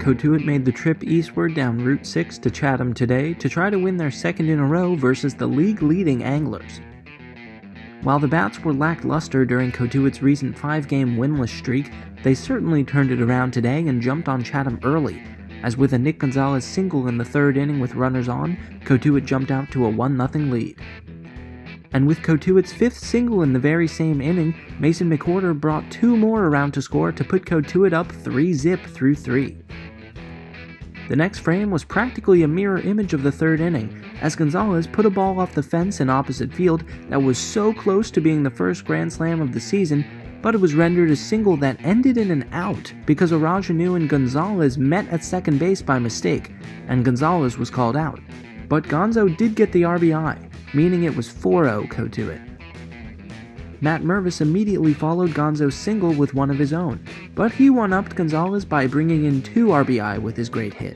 Cotuit made the trip eastward down Route 6 to Chatham today to try to win their second in a row versus the league-leading Anglers. While the Bats were lackluster during Cotuit's recent 5-game winless streak, they certainly turned it around today and jumped on Chatham early, as with a Nick Gonzalez single in the third inning with runners on, Cotuit jumped out to a 1-0 lead. And with Cotuit's 5th single in the very same inning, Mason McWhorter brought 2 more around to score to put Cotuit up 3-zip through 3. The next frame was practically a mirror image of the third inning, as Gonzalez put a ball off the fence in opposite field that was so close to being the first grand slam of the season, but it was rendered a single that ended in an out because Arajanu and Gonzalez met at second base by mistake, and Gonzalez was called out. But Gonzo did get the RBI, meaning it was 4-0 Cotuit. Matt Mervis immediately followed Gonzo's single with one of his own, but he one-upped Gonzalez by bringing in 2 RBI with his great hit.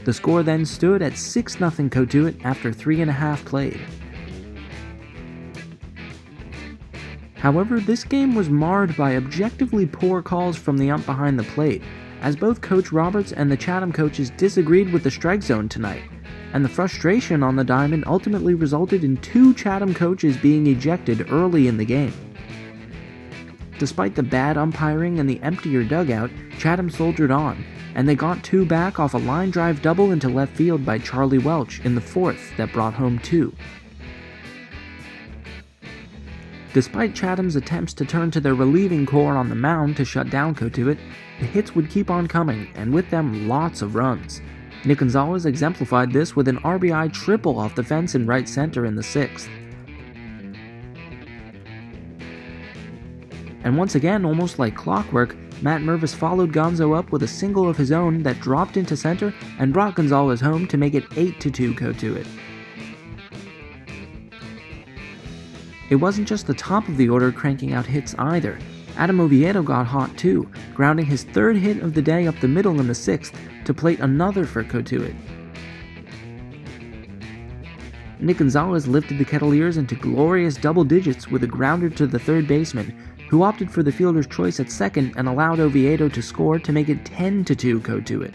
The score then stood at 6-0 Cotuit after 3.5 played. However, this game was marred by objectively poor calls from the ump behind the plate, as both Coach Roberts and the Chatham coaches disagreed with the strike zone tonight, and the frustration on the diamond ultimately resulted in 2 Chatham coaches being ejected early in the game. Despite the bad umpiring and the emptier dugout, Chatham soldiered on, and they got 2 back off a line drive double into left field by Charlie Welch in the 4th that brought home 2. Despite Chatham's attempts to turn to their relieving corps on the mound to shut down Cotuit, the hits would keep on coming, and with them lots of runs. Nick Gonzalez exemplified this with an RBI triple off the fence in right center in the 6th. And once again, almost like clockwork, Matt Mervis followed Gonzo up with a single of his own that dropped into center and brought Gonzalez home to make it 8-2 Cotuit. It wasn't just the top of the order cranking out hits either. Adam Oviedo got hot too, grounding his 3rd hit of the day up the middle in the 6th to plate another for Cotuit. Nick Gonzalez lifted the Kettleers into glorious double digits with a grounder to the third baseman, who opted for the fielder's choice at second and allowed Oviedo to score to make it 10-2 Cotuit.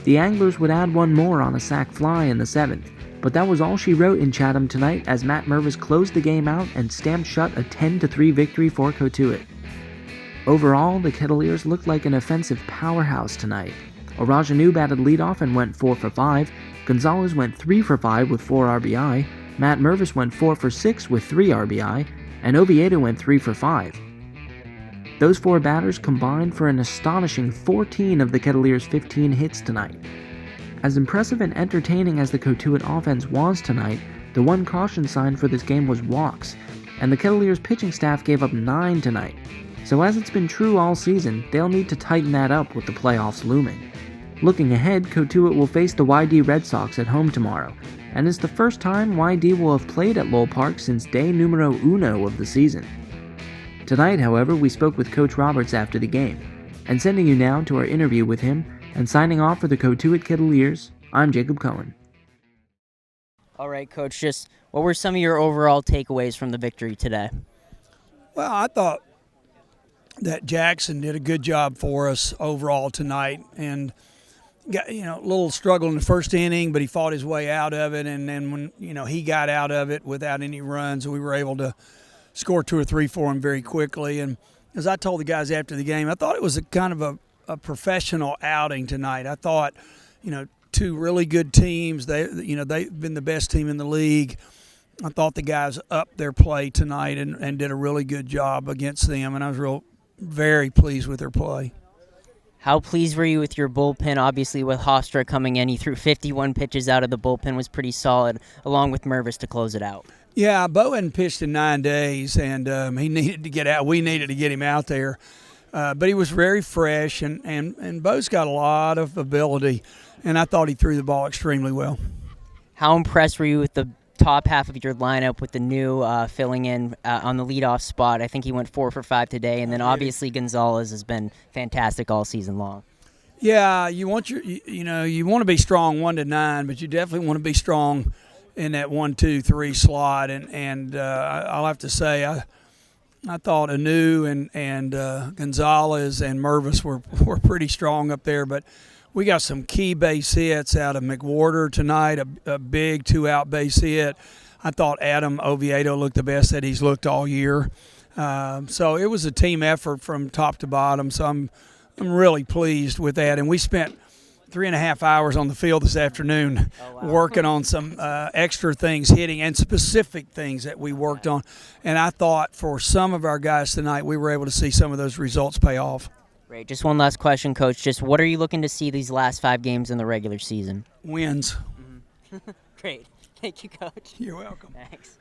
The Anglers would add one more on a sac fly in the 7th, but that was all she wrote in Chatham tonight as Matt Mervis closed the game out and stamped shut a 10-3 victory for Cotuit. Overall, the Kettleers looked like an offensive powerhouse tonight. Arajanu batted leadoff and went 4 for 5, Gonzalez went 3 for 5 with 4 RBI, Matt Mervis went 4 for 6 with 3 RBI, and Oviedo went 3 for 5. Those 4 batters combined for an astonishing 14 of the Kettleers' 15 hits tonight. As impressive and entertaining as the Cotuit offense was tonight, the one caution sign for this game was walks, and the Kettleers' pitching staff gave up 9 tonight. So as it's been true all season, they'll need to tighten that up with the playoffs looming. Looking ahead, Cotuit will face the YD Red Sox at home tomorrow, and it's the first time YD will have played at Lowell Park since day numero uno of the season. Tonight, however, we spoke with Coach Roberts after the game, and sending you now to our interview with him, and signing off for the Cotuit Kettleers, I'm Jacob Cohen. All right, Coach, just what were some of your overall takeaways from the victory today? Well, I thought that Jackson did a good job for us overall tonight, and got a little struggle in the first inning, but he fought his way out of it, and then when he got out of it without any runs, we were able to score 2 or 3 for him very quickly. And as I told the guys after the game, I thought it was a kind of a professional outing tonight. I thought, 2 really good teams. They've been the best team in the league. I thought the guys upped their play tonight and did a really good job against them, and I was very pleased with their play. How pleased were you with your bullpen? Obviously, with Hofstra coming in, he threw 51 pitches out of the bullpen, was pretty solid, along with Mervis to close it out. Yeah, Bo hadn't pitched in 9 days, and he needed to get out. We needed to get him out there. But he was very fresh, and Bo's got a lot of ability, and I thought he threw the ball extremely well. How impressed were you with the top half of your lineup with the new filling in on the leadoff spot? I think he went 4 for 5 today, and then obviously Gonzalez has been fantastic all season long. Yeah, you want you want to be strong 1 to 9, but you definitely want to be strong in that 1, 2, 3 slot, and I'll have to say I thought Anu and Gonzalez and Mervis were pretty strong up there, but we got some key base hits out of McWhorter tonight, a big 2-out base hit. I thought Adam Oviedo looked the best that he's looked all year. So it was a team effort from top to bottom, so I'm really pleased with that. And we spent 3.5 hours on the field this afternoon working on some extra things, hitting, and specific things that we worked on. And I thought for some of our guys tonight, we were able to see some of those results pay off. Great. Just one last question, Coach. Just what are you looking to see these last 5 games in the regular season? Wins. Great. Thank you, Coach. You're welcome. Thanks.